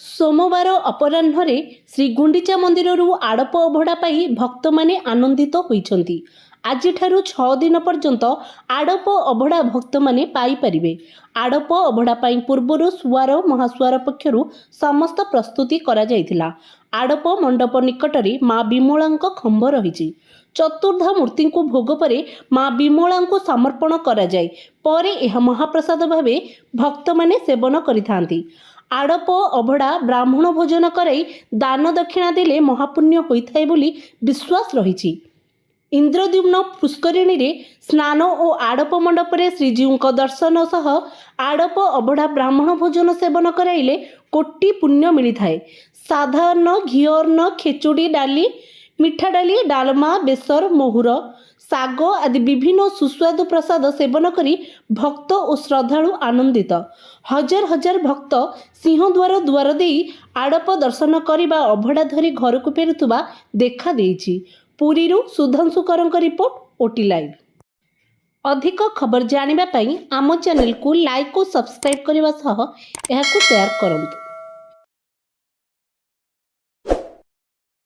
सोमवार अपराह्न श्री गुंडीचा मंदिर आड़प अभड़ा पाई भक्त माने आनंदित होइछंती। आजिठारु 6 दिन पर्यंत आड़प अभड़ा भक्त माने पाई परिबे। आड़प अभड़ा पाई पूर्वरु सुआर महासुआर पक्षरु समस्त प्रस्तुति करा जायतिला। आड़प मंडप निकटरे माँ विमलांक खंभ रहिछि। चतुर्धा मूर्ति को भोग परे माँ विमला को समर्पण करा जाय परे एहा महाप्रसाद भावे भक्त माने सेवन करिथांती। आड़प अभड़ा ब्राह्मण भोजन कराई दान दक्षिणा देले महापुण्य होइथाय बोली विश्वास रहिछि। इंद्रद्युम्न पुष्करिणी रे स्नान और आड़प मंडपरे श्रीजीव दर्शन सह आड़प अभड़ा ब्राह्मण भोजन सेवन कराइले कोटि पुण्य मिलिथाय। साधारण घिअन्न खेचुड़ी डाली मिठा डाली डालमा बेसर मोहुर साग आदि विभिन्न सुस्वादु प्रसाद सेवन करी भक्त और श्रद्धालु आनंदित। हजार हजार भक्त सिंहद्वार द्वार दे आड़प दर्शन करने अभड़ा धरी घर को फेरुवा देखा देइछि। पुरीरू सुधांशुकर रिपोर्ट ओटी लाइव। अधिक खबर जानिबा पई आम चैनल को लाइक और सब्सक्राइब करने सह एहाकु शेयर करंतु।